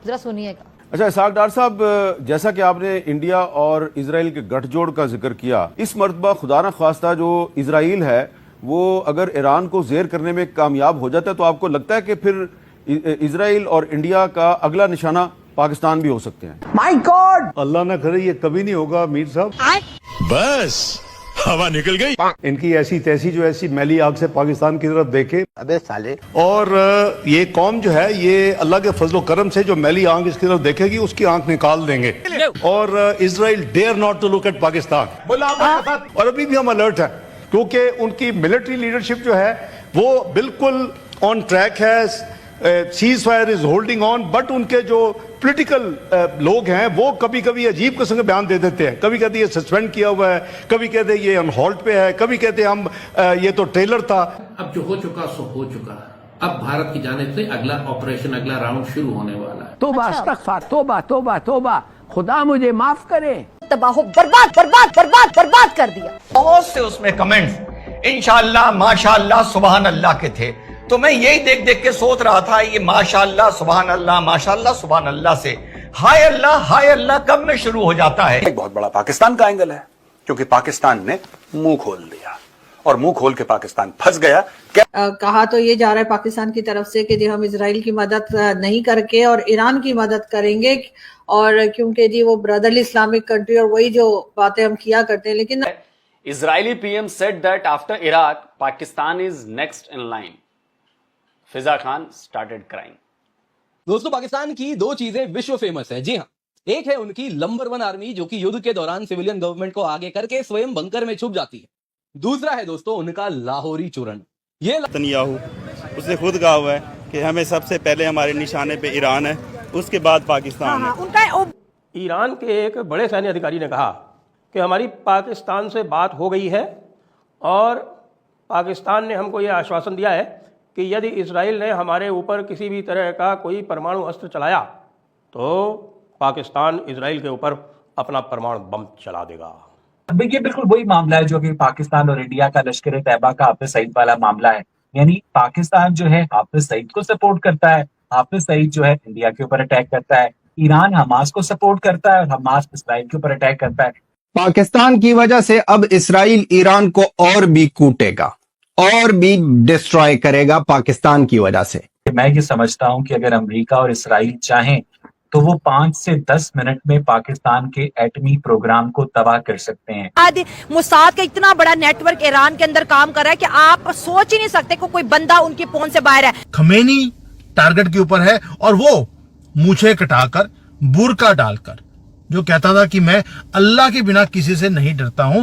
ذرا سنیے گا. اچھا اسحاق ڈار صاحب، جیسا کہ آپ نے انڈیا اور اسرائیل کے گٹھ جوڑ کا ذکر کیا، اس مرتبہ خدا نہ خواستہ جو اسرائیل ہے وہ اگر ایران کو زیر کرنے میں کامیاب ہو جاتا ہے تو آپ کو لگتا ہے کہ پھر اسرائیل اور انڈیا کا اگلا نشانہ پاکستان بھی ہو سکتے ہیں؟ مائی گاڈ، اللہ نہ کرے یہ کبھی نہیں ہوگا میر صاحب. بس ہوا نکل گئی. ان کی ایسی تیسی جو ایسی میلی آگ سے پاکستان کی طرف دیکھے. ابے سالے. اور یہ قوم جو ہے یہ اللہ کے فضل و کرم سے جو میلی آنکھ اس کی طرف دیکھے گی اس کی آنکھ نکال دیں گے. اور Israel dare not to look at Pakistan. اور ابھی بھی ہم الرٹ ہیں کیونکہ ان کی ملٹری لیڈرشپ جو ہے وہ بالکل آن ٹریک ہے. Cease fire is holding on, but in کے جو پولیٹیکل لوگ ہیں وہ کبھی کبھی عجیب قسم کے بیان دے دیتے ہیں. کبھی کہتے ہیں یہ سسپینڈ کیا ہوا ہے، کبھی کہتے ہیں یہ آن ہالٹ پہ ہے، کبھی کہتے ہیں ہم یہ تو ٹریلر تھا. اب جو ہو چکا سو ہو چکا. اب بھارت کی جانب سے اگلا آپریشن، اگلا راؤنڈ شروع ہونے والا ہے. توبہ استغفار، توبہ توبہ توبہ، خدا مجھے معاف کرے. تباہ و برباد برباد برباد برباد کر دیا. بہت سے اس میں کمنٹس انشاءاللہ ماشاءاللہ سبحان اللہ کے تھے، تو میں یہی دیکھ دیکھ کے سوچ رہا تھا یہ ماشاءاللہ سبحان اللہ ماشاءاللہ سبحان اللہ سے ہائے اللہ کب میں شروع ہو جاتا ہے. ایک بہت بڑا پاکستان کا اینگل ہے کیونکہ پاکستان نے منہ کھول دیا اور منہ کھول کے پاکستان پھنس گیا. کہا تو یہ جا رہا ہے پاکستان کی طرف سے کہ جی ہم اسرائیل کی مدد نہیں کر کے اور ایران کی مدد کریں گے، اور کیونکہ جی وہ برادرلی اسلامک کنٹری اور وہی جو باتیں ہم کیا کرتے ہیں. لیکن Israeli PM said that after Iraq, Pakistan is next in line. فضا خان started crying. دوستو پاکستان کی دو چیزیں وشو فیمس ہیں. جی ہاں، ایک ہے ان کی نمبر 1 آرمی جو کہ یدھ کے دوران سویلین گورنمنٹ کو آگے کر کے سویم بنکر میں چھپ جاتی ہے. دوسرا ہے دوستو ان کا لاہوری چورن. یہ نتنیاہو اس نے خود کہا ہوا ہے کہ ہمیں سب سے پہلے ہمارے نشانے پہ ایران ہے، اس کے بعد پاکستان ہے. ایران کے ایک بڑے سینیہ ادھیکاری نے کہا کہ ہماری پاکستان سے بات ہو گئی ہے اور پاکستان نے ہم کو یہ آشواسن دیا ہے کہ یدی اسرائیل نے ہمارے اوپر کسی بھی طرح کا کوئی پرمانو اسٹر چلایا تو پاکستان اسرائیل کے اوپر اپنا پرمانو بم چلا دے گا. یہ بالکل وہی معاملہ ہے جو کہ پاکستان اور انڈیا کا لشکر طیبہ کا حافظ سعید والا معاملہ ہے. یعنی پاکستان جو ہے حافظ سعید کو سپورٹ کرتا ہے، حافظ سعید جو ہے انڈیا کے اوپر اٹیک کرتا ہے، ایران حماس کو سپورٹ کرتا ہے اور حماس اسرائیل کے اوپر اٹیک کرتا ہے. پاکستان کی وجہ سے اب اسرائیل ایران کو اور بھی کوٹے گا اور بھی ڈسٹرائے کرے گا پاکستان کی وجہ سے. میں یہ سمجھتا ہوں کہ اگر امریکہ اور اسرائیل چاہیں تو وہ 5 سے 10 منٹ میں پاکستان کے ایٹمی پروگرام کو تباہ کر سکتے ہیں. موساد کا اتنا بڑا نیٹ ورک ایران کے اندر کام کر رہا ہے کہ آپ سوچ ہی نہیں سکتے کہ کوئی بندہ ان کی پون سے باہر ہے. خمینی ٹارگٹ کے اوپر ہے اور وہ مونچھیں کٹا کر برقع ڈال کر جو کہتا تھا کہ میں اللہ کے بنا کسی سے نہیں ڈرتا ہوں.